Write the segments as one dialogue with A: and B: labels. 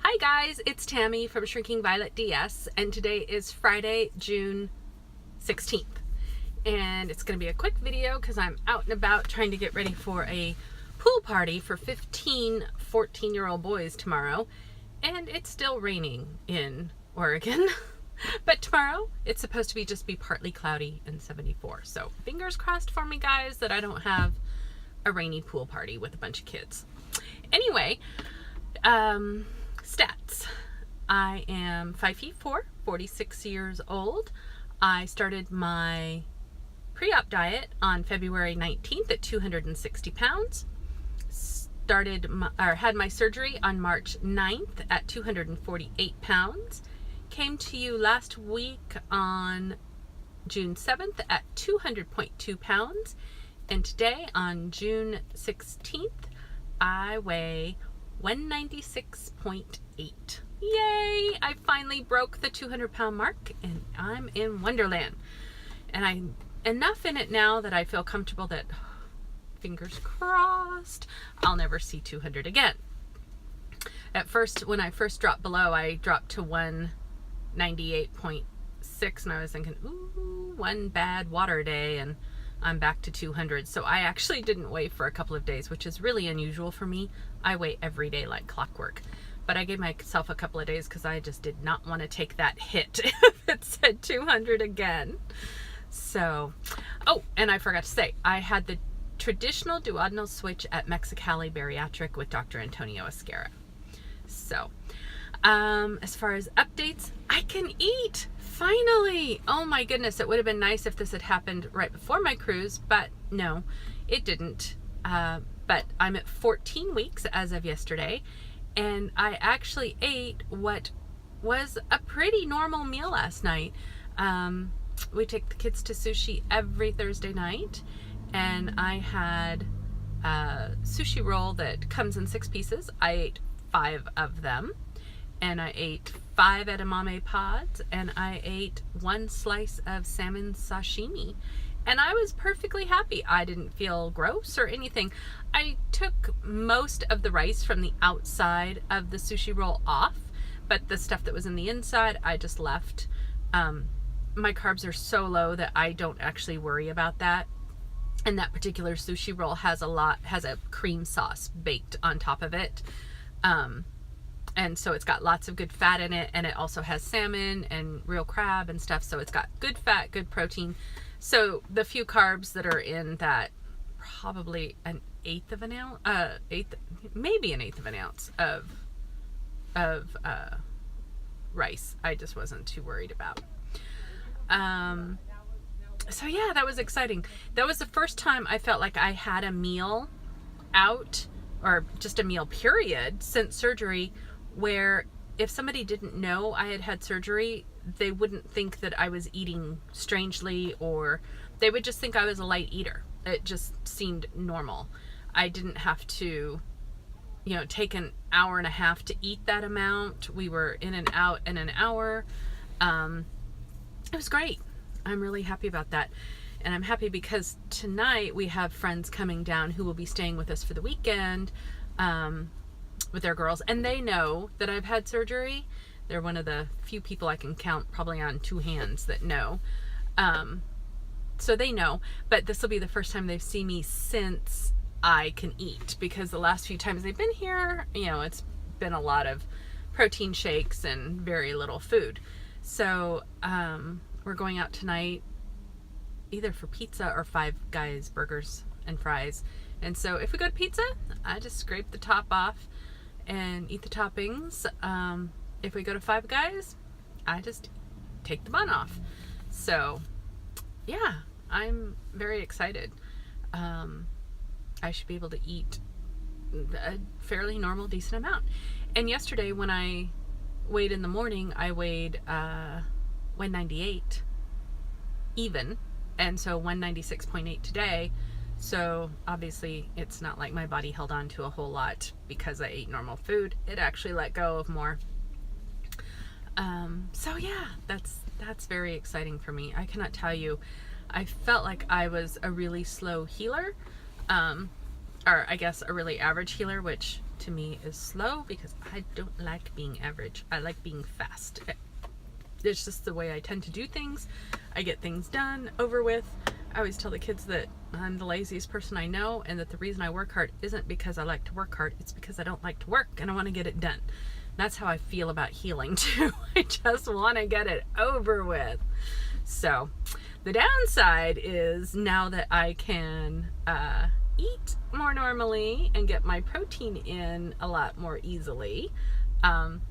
A: Hi guys, it's Tammy from Shrinking Violet DS, and today is Friday, June 16th. And it's going to be a quick video because I'm out and about trying to get ready for a pool party for 15 14-year-old boys tomorrow. And it's still raining in Oregon. But tomorrow it's supposed to just be partly cloudy and 74. So fingers crossed for me, guys, that I don't have a rainy pool party with a bunch of kids. Anyway, stats. I am 5'4", 46 years old. I started my pre-op diet on February 19th at 260 pounds. Had my surgery on March 9th at 248 pounds. Came to you last week on June 7th at 200.2 pounds. And today on June 16th, I weigh 196.8. Yay! I finally broke the 200-pound mark and I'm in Wonderland. And I'm enough in it now that I feel comfortable that, fingers crossed, I'll never see 200 again. At first, when I first dropped below, I dropped to 198.6 and I was thinking, ooh, one bad water day and I'm back to 200. So I actually didn't weigh for a couple of days, which is really unusual for me. I weigh every day like clockwork. But I gave myself a couple of days because I just did not want to take that hit if it said 200 again. So, oh, and I forgot to say, I had the traditional duodenal switch at Mexicali Bariatric with Dr. Antonio Esquera. So, as far as updates, I can eat! Finally! Oh my goodness, it would have been nice if this had happened right before my cruise, but no, it didn't. But I'm at 14 weeks as of yesterday, and I actually ate what was a pretty normal meal last night. We take the kids to sushi every Thursday night, and I had a sushi roll that comes in 6 pieces. I ate 5 of them. And I ate 5 edamame pods, and I ate 1 slice of salmon sashimi. And I was perfectly happy. I didn't feel gross or anything. I took most of the rice from the outside of the sushi roll off, but the stuff that was in the inside, I just left. My carbs are so low that I don't actually worry about that. And that particular sushi roll has a cream sauce baked on top of it. And so it's got lots of good fat in it, and it also has salmon and real crab and stuff. So it's got good fat, good protein. So the few carbs that are in that, probably an eighth of an ounce of rice, I just wasn't too worried about. So yeah, that was exciting. That was the first time I felt like I had a meal out, or just a meal period, since surgery, where if somebody didn't know I had had surgery, they wouldn't think that I was eating strangely, or they would just think I was a light eater. It just seemed normal. I didn't have to, take an hour and a half to eat that amount. We were in and out in an hour. It was great. I'm really happy about that. And I'm happy because tonight we have friends coming down who will be staying with us for the weekend, with their girls, and they know that I've had surgery. They're one of the few people I can count probably on 2 hands that know. So they know, but this will be the first time they've seen me since I can eat, because the last few times they've been here, it's been a lot of protein shakes and very little food. So we're going out tonight either for pizza or Five Guys burgers and fries. And so if we go to pizza, I just scrape the top off and eat the toppings. If we go to Five Guys, I just take the bun off. So yeah, I'm very excited. I should be able to eat a fairly normal, decent amount. And yesterday when I weighed in the morning, I weighed 198 even, and so 196.8 today. So obviously it's not like my body held on to a whole lot because I ate normal food. It actually let go of more. So yeah, that's very exciting for me. I cannot tell you, I felt like I was a really slow healer, or I guess a really average healer, which to to me is slow because I don't like being average. I like being fast. It's just the way I tend to do things. I get things done, over with. I always tell the kids that I'm the laziest person I know, and that the reason I work hard isn't because I like to work hard, it's because I don't like to work and I want to get it done. That's how I feel about healing too. I just want to get it over with. So the downside is now that I can eat more normally and get my protein in a lot more easily, I'm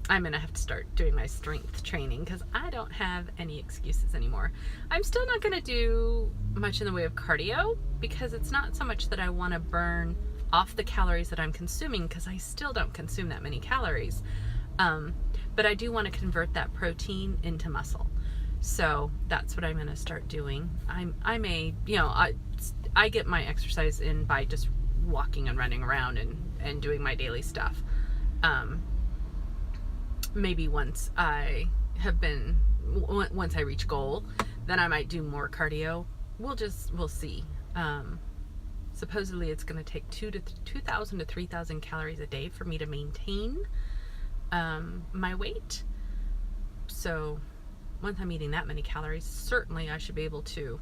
A: going to have to start doing my strength training because I don't have any excuses anymore. I'm still not going to do much in the way of cardio because it's not so much that I want to burn off the calories that I'm consuming, because I still don't consume that many calories. But I do want to convert that protein into muscle. So that's what I'm going to start doing. I may, I get my exercise in by just walking and running around and doing my daily stuff. Maybe once I reach goal, then I might do more cardio. We'll see. Supposedly it's going to take 2,000 to 3,000 calories a day for me to maintain my weight. So once I'm eating that many calories, certainly I should be able to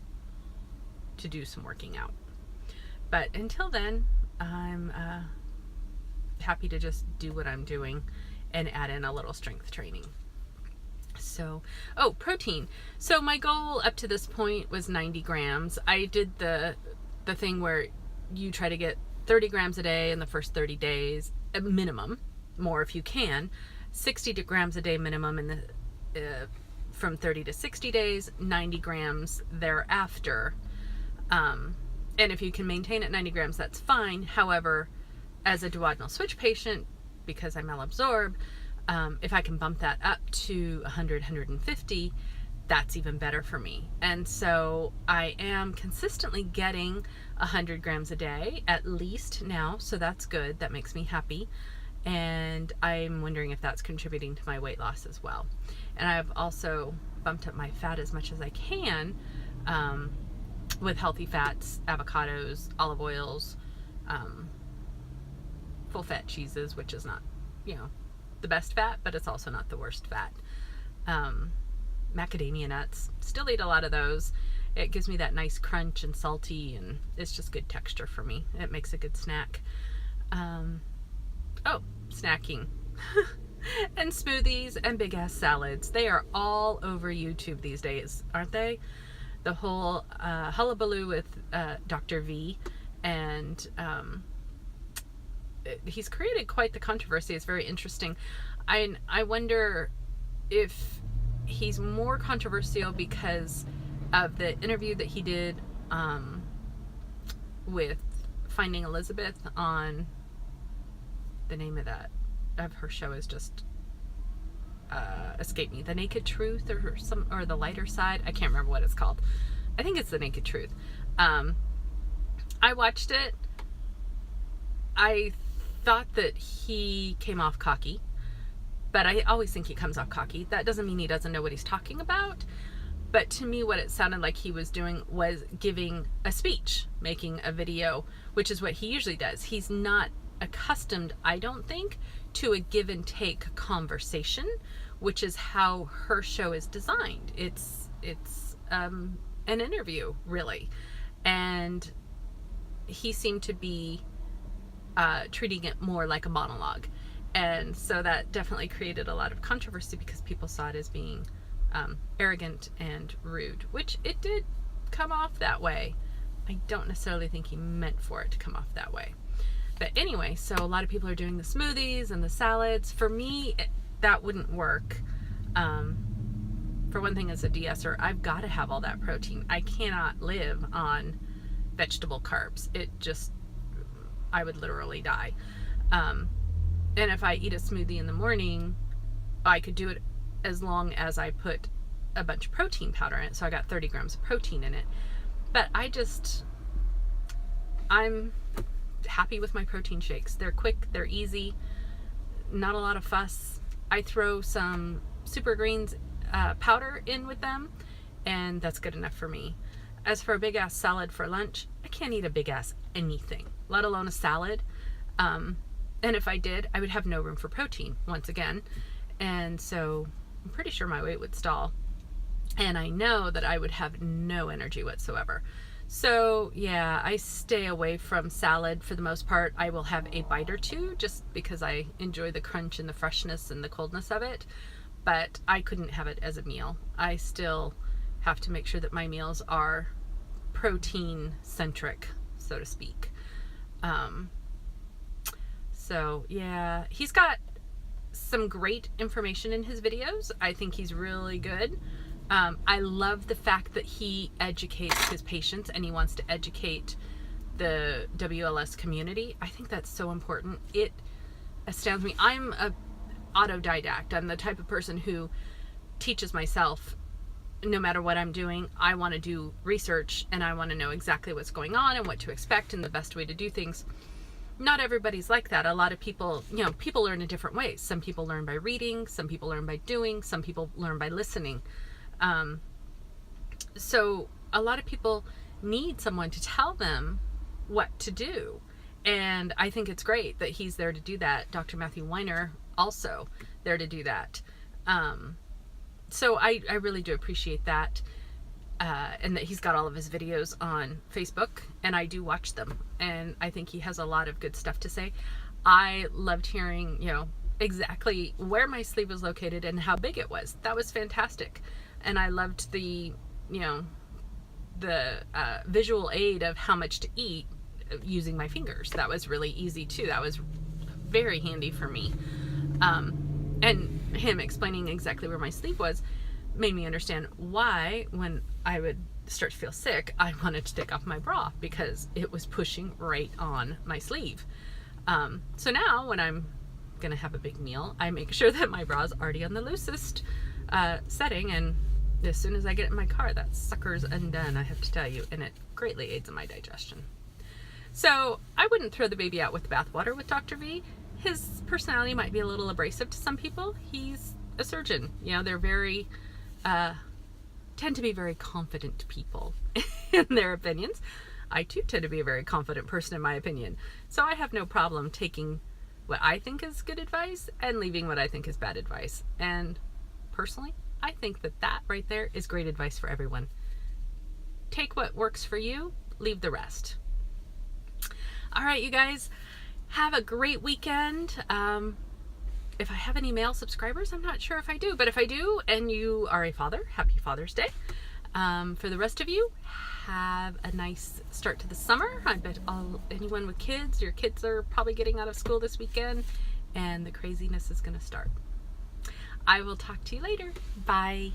A: do some working out. But until then, I'm happy to just do what I'm doing and add in a little strength training. So, protein. So my goal up to this point was 90 grams. I did the thing where you try to get 30 grams a day in the first 30 days, minimum, more if you can, 60 grams a day minimum in the from 30 to 60 days, 90 grams thereafter. And if you can maintain at 90 grams, that's fine. However, as a duodenal switch patient, because I malabsorb, if I can bump that up to 100, 150, that's even better for me. And so I am consistently getting 100 grams a day, at least now, so that's good. That makes me happy. And I'm wondering if that's contributing to my weight loss as well. And I've also bumped up my fat as much as I can with healthy fats, avocados, olive oils, full fat cheeses, which is not, the best fat, but it's also not the worst fat. Macadamia nuts, still eat a lot of those. It gives me that nice crunch and salty, and it's just good texture for me. It makes a good snack. Snacking. And smoothies and big ass salads. They are all over YouTube these days, aren't they? The whole hullabaloo with Dr. V, and he's created quite the controversy. It's very interesting. I wonder if he's more controversial because of the interview that he did with Finding Elizabeth on, the name of her show is just escaped me. The Naked Truth or the Lighter Side. I can't remember what it's called. I think it's The Naked Truth. I watched it. I thought that he came off cocky, but I always think he comes off cocky. That doesn't mean he doesn't know what he's talking about. But to me, what it sounded like he was doing was giving a speech, making a video, which is what he usually does. He's not accustomed, I don't think, to a give and take conversation, which is how her show is designed. It's an interview, really. And he seemed to be treating it more like a monologue. And so that definitely created a lot of controversy because people saw it as being arrogant and rude, which it did come off that way. I don't necessarily think he meant for it to come off that way. But anyway, so a lot of people are doing the smoothies and the salads. For me, that wouldn't work. For one thing, as a de-esser, I've got to have all that protein. I cannot live on vegetable carbs. I would literally die. And if I eat a smoothie in the morning, I could do it as long as I put a bunch of protein powder in it. So I got 30 grams of protein in it. But I'm happy with my protein shakes. They're quick, they're easy, not a lot of fuss. I throw some Super Greens powder in with them, and that's good enough for me. As for a big ass salad for lunch, I can't eat a big ass anything, let alone a salad. And if I did, I would have no room for protein once again. And so I'm pretty sure my weight would stall. And I know that I would have no energy whatsoever. So yeah, I stay away from salad for the most part. I will have a bite or two just because I enjoy the crunch and the freshness and the coldness of it. But I couldn't have it as a meal. I still have to make sure that my meals are protein centric, so to speak. So yeah, he's got some great information in his videos. I think he's really good. I love the fact that he educates his patients and he wants to educate the WLS community. I think that's so important. It astounds me. I'm a autodidact. I'm the type of person who teaches myself no matter what I'm doing. I want to do research and I want to know exactly what's going on and what to expect and the best way to do things. Not everybody's like that. A lot of people, people learn in different ways. Some people learn by reading, some people learn by doing, some people learn by listening. So a lot of people need someone to tell them what to do. And I think it's great that he's there to do that. Dr. Matthew Weiner also there to do that. So I really do appreciate that. And that he's got all of his videos on Facebook, and I do watch them, and I think he has a lot of good stuff to say. I loved hearing, exactly where my sleeve was located and how big it was. That was fantastic. And I loved the, the visual aid of how much to eat using my fingers. That was really easy too. That was very handy for me. And him explaining exactly where my sleeve was made me understand why, when I would start to feel sick, I wanted to take off my bra because it was pushing right on my sleeve. So now when I'm gonna have a big meal, I make sure that my bra is already on the loosest setting, and as soon as I get it in my car, that sucker's undone, I have to tell you, and it greatly aids in my digestion. So I wouldn't throw the baby out with the bathwater with Dr. V. His personality might be a little abrasive to some people. He's a surgeon. They're very tend to be very confident people in their opinions. I too tend to be a very confident person in my opinion. So I have no problem taking what I think is good advice and leaving what I think is bad advice. And personally, I think that that right there is great advice for everyone. Take what works for you, leave the rest. All right, you guys, have a great weekend. If I have any male subscribers, I'm not sure if I do, but if I do and you are a father, happy Father's Day. For the rest of you, have a nice start to the summer. I bet anyone with kids, your kids are probably getting out of school this weekend and the craziness is going to start. I will talk to you later. Bye.